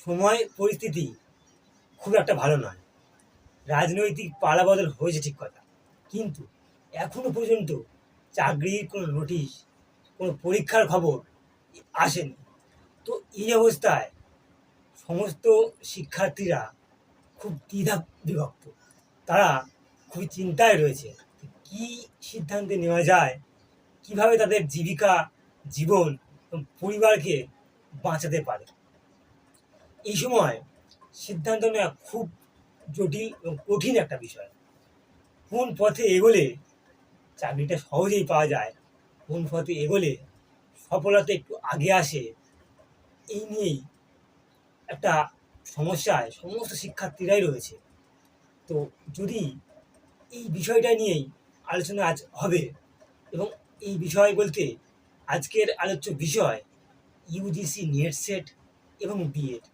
সময় পরিস্থিতি খুব একটা ভালো নয়। রাজনৈতিক পালাবদল হয়েছে ঠিক কথা, কিন্তু এখনো পর্যন্ত চাকরির কোনো নোটিশ, কোনো পরীক্ষার খবর আসেনি। তো এই অবস্থায় সমস্ত শিক্ষার্থীরা খুব দ্বিধা বিভক্ত। তারা খুবই চিন্তায় রয়েছে যে কী সিদ্ধান্তে নেওয়া যায়, কিভাবে তাদের জীবিকা, জীবন এবং পরিবারকে বাঁচাতে পারে। এই সময় সিদ্ধান্ত নেওয়া খুব জটিল এবং কঠিন একটা বিষয়। কোন পথে এগোলে চাকরিটা সহজেই পাওয়া যায়, কোন পথে এগোলে সফলতা একটু আগে আসে, এই নিয়েই একটা সমস্যায় সমস্ত শিক্ষার্থীরাই রয়েছে। তো যদি এই বিষয়টা নিয়েই আলোচনা আজ হবে, এবং এই বিষয় বলতে আজকের আলোচ্য বিষয় ইউজিসি নেট সেট এবং বিএড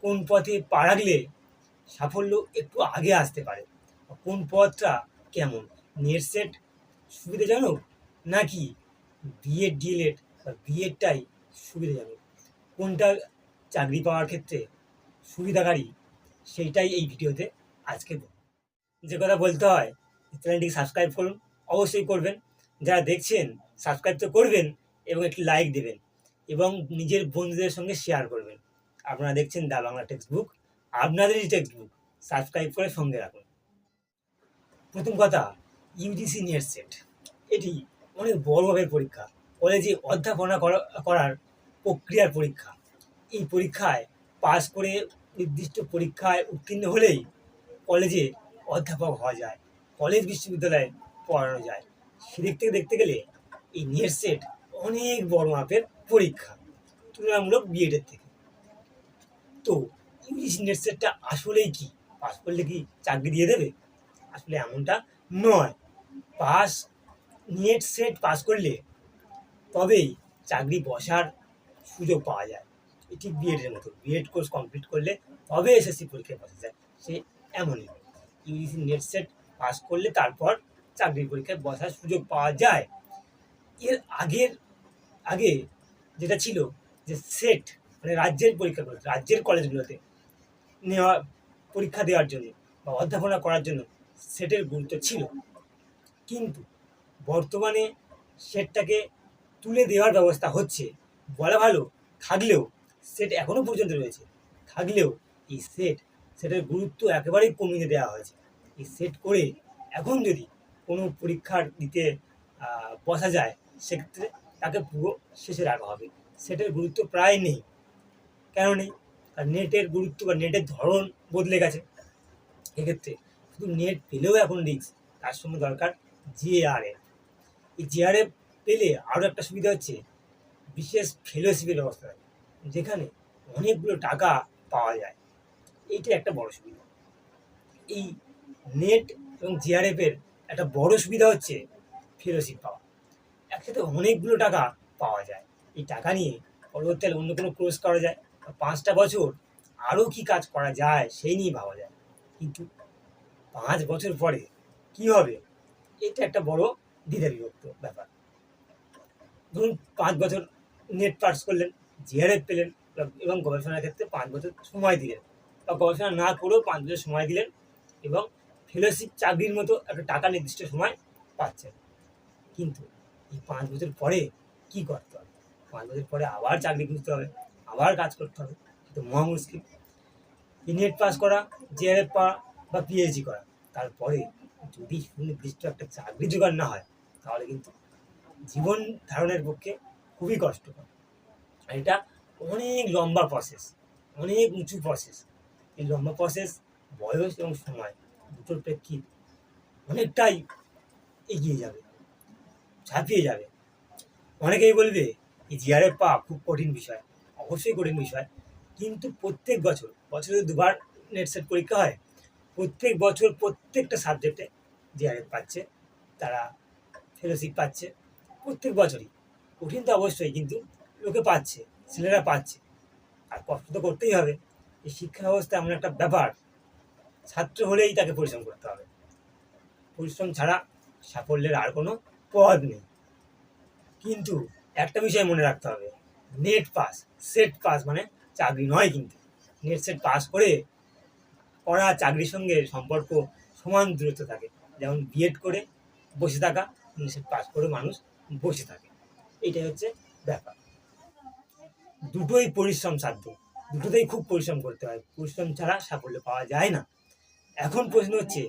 কোন পথে পা রাখলে সাফল্য একটু আগে আসতে পারে, কোন পথটা কেমন, নেট সেট সুবিধাজনক নাকি বিএড ডিএলএড বা বিএডটাই সুবিধাজনক, কোনটা চাকরি পাওয়ার ক্ষেত্রে সুবিধাকারী, সেইটাই এই ভিডিওতে আজকে বলব। যে কথা বলতে হয়, চ্যানেলটিকে সাবস্ক্রাইব করুন, অবশ্যই করবেন। যারা দেখছেন সাবস্ক্রাইব তো করবেন এবং একটি লাইক দেবেন এবং নিজের বন্ধুদের সঙ্গে শেয়ার করবেন। আপনারা দেখছেন দা বাংলা টেক্সট বুক, আপনাদেরই টেক্সট বুক, সাবস্ক্রাইব করে সঙ্গে রাখুন। প্রথম কথা, ইউজিসি নেট সেট এটি অনেক বড় মাপের পরীক্ষা, কলেজে অধ্যাপনা করার প্রক্রিয়ার পরীক্ষা। এই পরীক্ষায় পাশ করে নির্দিষ্ট পরীক্ষায় উত্তীর্ণ হলেই কলেজে অধ্যাপক হওয়া যায়, কলেজ বিশ্ববিদ্যালয়ে পড়ানো যায়। সেদিক থেকে দেখতে গেলে এই নেট সেট অনেক বড় মাপের পরীক্ষা তুলনামূলক বিএডের থেকে। তো ইউজিসি নেট সেটটা আসলেই কি, পাস করলে কি চাকরি দিয়ে দেবে? আসলে এমনটা নয়। পাস নেট সেট পাস করলে তবেই চাকরি বসার সুযোগ পাওয়া যায়। এটি বিএডের মতো, বিএড কোর্স কমপ্লিট করলে তবে এসএসসি পরীক্ষায় বসা যায়, সে এমনই। ইউজিসি নেট সেট পাস করলে তারপর চাকরির পরীক্ষায় বসার সুযোগ পাওয়া যায়। এর আগে যেটা ছিল যে সেট, মানে রাজ্যের পরীক্ষাগুলোতে, রাজ্যের কলেজগুলোতে নেওয়া পরীক্ষা দেওয়ার জন্য বা অধ্যাপনা করার জন্য সেটের গুরুত্ব ছিল, কিন্তু বর্তমানে সেটটাকে তুলে দেওয়ার ব্যবস্থা হচ্ছে বলা ভালো। থাকলেও সেট এখনও পর্যন্ত রয়েছে, থাকলেও এই সেটের গুরুত্ব একেবারেই কমিয়ে দেওয়া হয়েছে। এই সেট করে এখন যদি কোনো পরীক্ষার দিতে বসা যায়, সেক্ষেত্রে তাকে পুরো শেষে রাখা হবে। সেটের গুরুত্ব প্রায় নেই। কেন নেই? আর নেটের গুরুত্ব বা নেটের ধরন বদলে গেছে। এক্ষেত্রে শুধু নেট পেলেও এখন রিস্ক, তার সঙ্গে দরকার জেআরএফ। এই জেআরএফ পেলে আরও একটা সুবিধা হচ্ছে বিশেষ ফেলোশিপের ব্যবস্থা থাকে, যেখানে অনেকগুলো টাকা পাওয়া যায়। এইটা একটা বড় সুবিধা। এই নেট এবং জেআরএফের একটা বড় সুবিধা হচ্ছে ফেলোশিপ পাওয়া, একসাথে অনেকগুলো টাকা পাওয়া যায়। এই টাকা নিয়ে পরবর্তীকালে অন্য কোনো কোর্স করা যায়, 5টা বছর আরও কি কাজ করা যায় সেই নিয়ে ভাবা যায়। কিন্তু 5 বছর পরে কি হবে, এটা একটা বড় দ্বিধা বিভক্ত ব্যাপার। ধরুন 5 বছর নেট পাস করলেন, জিআরএফ পেলেন এবং গবেষণার ক্ষেত্রে 5 বছর সময় দিলেন, বা গবেষণা না করেও 5 বছর সময় দিলেন এবং ফেলোশিপ চাকরির মতো একটা টাকা নির্দিষ্ট সময় পাচ্ছেন। কিন্তু এই 5 বছর পরে কি করতে হবে? 5 বছর পরে আবার চাকরি খুঁজতে হবে, আবার কাজ করতে হবে, কিন্তু মহা মুশকিল। এই নেট পাস করা, জেআরএফ পাওয়া বা পিএইচডি করা, তারপরে যদি সুনির্দিষ্ট একটা চাকরি জোগাড় না হয়, তাহলে কিন্তু জীবন ধারণের পক্ষে খুবই কষ্টকর। আর এটা অনেক লম্বা প্রসেস, অনেক উঁচু প্রসেস। এই লম্বা প্রসেস বয়স এবং সময় দুটোর প্রেক্ষিত অনেকটাই এগিয়ে যাবে, ঝাঁপিয়ে যাবে। অনেকেই বলবে এই জিআরএফ পাওয়া খুব কঠিন বিষয়। অবশ্যই কঠিন বিষয়, কিন্তু প্রত্যেক বছরে 2বার নেট সেট পরীক্ষা হয়। প্রত্যেক বছর প্রত্যেকটা সাবজেক্টে জিআরএফ পাচ্ছে, তারা ফেলোশিপ পাচ্ছে প্রত্যেক বছরই। কঠিন তো অবশ্যই, কিন্তু লোকে পাচ্ছে, ছেলেরা পাচ্ছে। আর কষ্ট তো করতেই হবে। এই শিক্ষা ব্যবস্থা এমন একটা ব্যাপার, ছাত্র হলেই তাকে পরিশ্রম করতে হবে। পরিশ্রম ছাড়া সাফল্যের আর কোনো পথ নেই। কিন্তু একটা বিষয় মনে রাখতে হবে, নেট পাস, সেট পাস মানে চাকরি নয়। কিন্তু নেট সেট পাস করে করা চাকরির সঙ্গে সম্পর্ক সমান দূরত্ব থাকে। যেমন বিএড করে বসে থাকা, নেট সেট পাস করে মানুষ বসে থাকে। এইটাই হচ্ছে ব্যাপার। দুটোই পরিশ্রম সাধ্য, দুটোতেই খুব পরিশ্রম করতে হয়, পরিশ্রম ছাড়া সাফল্য পাওয়া যায় না। এখন প্রশ্ন হচ্ছে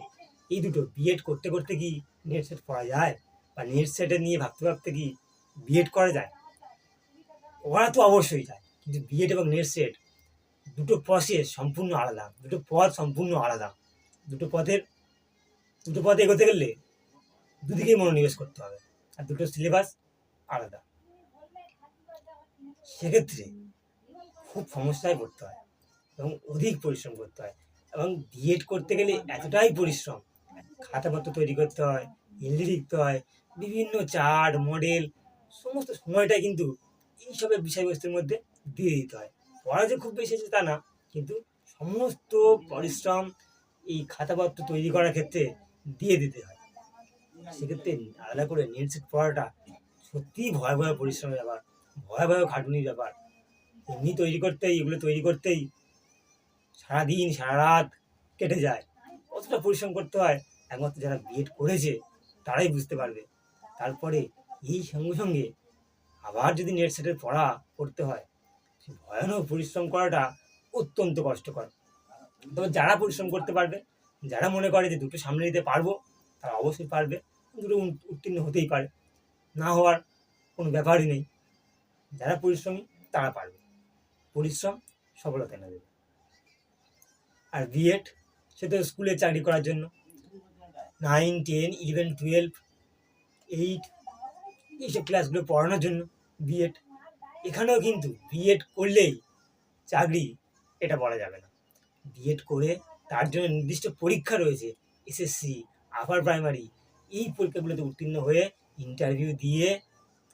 এই দুটো বিএড করতে করতে কি নেট সেট পড়া যায়, বা নেট সেটে নিয়ে ভাবতে ভাবতে কি বিএড করা যায়? ওরা তো অবশ্যই যায়, কিন্তু বিএড এবং নেট সেট দুটো প্রসেস সম্পূর্ণ আলাদা, দুটো পথ সম্পূর্ণ আলাদা। দুটো পথের দুটো পথে এগোতে গেলে দুদিকেই মনোনিবেশ করতে হবে, আর দুটো সিলেবাস আলাদা। সেক্ষেত্রে খুব সমস্যায় পড়তে হয় এবং অধিক পরিশ্রম করতে হয়। এবং বিএড করতে গেলে এতটাই পরিশ্রম, খাতাপত্র তৈরি করতে হয়, হিন্দি লিখতে হয়, বিভিন্ন চার্ট মডেল, সমস্ত সময়টাই কিন্তু এইসবের বিষয়বস্তুর মধ্যে দিয়ে দিতে হয়। পড়া যে খুব বেশি আছে তা না, কিন্তু সমস্ত পরিশ্রম এই খাতাপত্র তৈরি করার ক্ষেত্রে দিয়ে দিতে হয়। সেক্ষেত্রে আলাদা করে নেট সেট পড়াটা সত্যিই ভয়াবহ পরিশ্রমের ব্যাপার, ভয়াবহ খাটুনির ব্যাপার। এমনি এগুলো তৈরি করতেই সারাদিন সারা রাত কেটে যায়। কতটা পরিশ্রম করতে হয় একমাত্র যারা বিএড করেছে তারাই বুঝতে পারবে। তারপরে এই সঙ্গে সঙ্গে আবার যদি নেট সেটের পড়া করতে হয়, সে ভয়ানক পরিশ্রম করাটা অত্যন্ত কষ্টকর। তবে যারা পরিশ্রম করতে পারবে, যারা মনে করে যে দুটো সামনে নিতে পারবো, তারা অবশ্যই পারবে, দুটো উত্তীর্ণ হতেই পারে, না হওয়ার কোনো ব্যাপারই নেই। যারা পরিশ্রমী তারা পারবে, পরিশ্রম সফলতা এনে দেবে। আর বিএড সে তো স্কুলে চাকরি করার জন্য, 9, 10, 11, 12, 8 এইসব ক্লাসগুলো পড়ানোর জন্য বিএড। এখানেও কিন্তু বিএড করলেই চাকরি এটা বলা যাবে না। বিএড করে তার জন্য নির্দিষ্ট পরীক্ষা রয়েছে, এসএসসি, আপার প্রাইমারি, এই পরীক্ষাগুলোতে উত্তীর্ণ হয়ে ইন্টারভিউ দিয়ে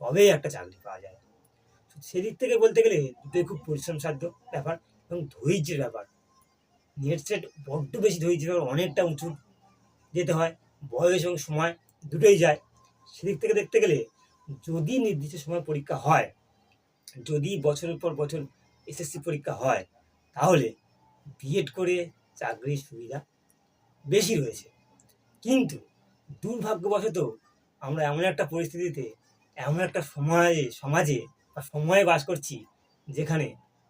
তবেই একটা চাকরি পাওয়া যায়। সেদিক থেকে বলতে গেলে দুটোই খুব পরিশ্রম সাধ্য ব্যাপার এবং ধৈর্যের ব্যাপার। নেট সেট বড্ড বেশি ধৈর্যের ব্যাপার, অনেকটা উঁচু যেতে হয়, বয়স এবং সময় দুটোই যায়। সেদিক থেকে দেখতে গেলে যদি নির্দিষ্ট সময় পরীক্ষা হয়, যদি বছরের পর বছর এসএসসি পরীক্ষা হয়, তাহলে বিএড করে চাকরির সুবিধা বেশি রয়েছে। কিন্তু দুর্ভাগ্যবশত আমরা এমন একটা পরিস্থিতিতে, এমন একটা সমাজে বা সময়ে বাস করছি, যেখানে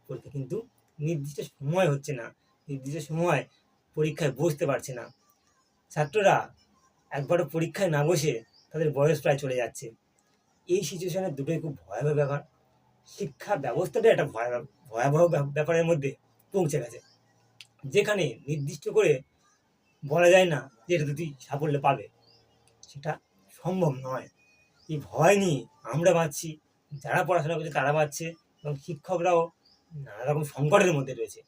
পরীক্ষা কিন্তু নির্দিষ্ট সময় হচ্ছে না, নির্দিষ্ট সময় পরীক্ষায় বসতে পারছে না। ছাত্ররা একবারও পরীক্ষায় না বসে তাদের বয়স প্রায় চলে যাচ্ছে। এই সিচুয়েশনে দুটোই খুব ভয়াবহ ব্যাপার। শিক্ষা ব্যবস্থাটা একটা ভয়াবহ ব্যাপারের মধ্যে পৌঁছে গেছে, যেখানে নির্দিষ্ট করে বলা যায় না যে এটা তুই সাফল্য পাবে, সেটা সম্ভব নয়। এই ভয় নিয়ে আমরা বাঁচছি, যারা পড়াশোনা করছে তারা বাঁচছে, এবং শিক্ষকরাও নানা রকম সংকটের মধ্যে রয়েছে।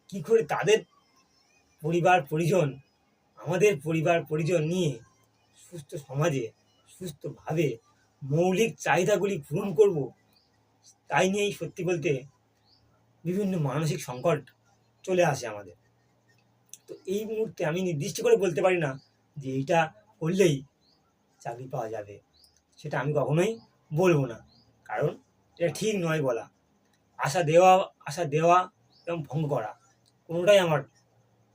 কী করে তাদের পরিবার পরিজন, আমাদের পরিবার পরিজন নিয়ে সুস্থ সমাজে সুস্থভাবে মৌলিক চাহিদাগুলি পূরণ করব, তাই নিয়েই সত্যি বলতে বিভিন্ন মানসিক সংকট চলে আসে আমাদের। তো এই মুহূর্তে আমি নির্দিষ্ট করে বলতে পারি না যে এইটা করলেই চাকরি পাওয়া যাবে, সেটা আমি কখনোই বলবো না, কারণ এটা ঠিক নয় বলা। আশা দেওয়া এবং ভঙ্গ করা কোনোটাই আমার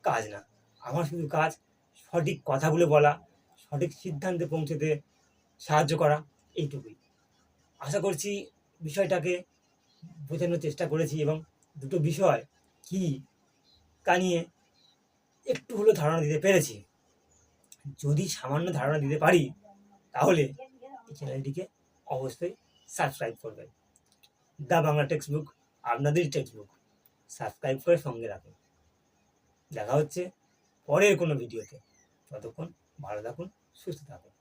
কাজ না। আমার শুধু কাজ সঠিক কথাগুলো বলা, সঠিক সিদ্ধান্তে পৌঁছতে সাহায্য করা, এইটুকুই। আশা করছি বিষয়টাকে বোঝানোর চেষ্টা করেছি, এবং দুটো বিষয় কী তা নিয়ে একটু হলেও ধারণা দিতে পেরেছি। যদি সামান্য ধারণা দিতে পারি, তাহলে এই চ্যানেলটিকে অবশ্যই সাবস্ক্রাইব করবেন। দ্য বাংলা টেক্সট বুক, আপনাদেরই টেক্সট বুক, সাবস্ক্রাইব করে সঙ্গে রাখুন। দেখা হচ্ছে পরের কোনো ভিডিওতে। ততক্ষণ ভালো থাকুন, সুস্থ থাকুন।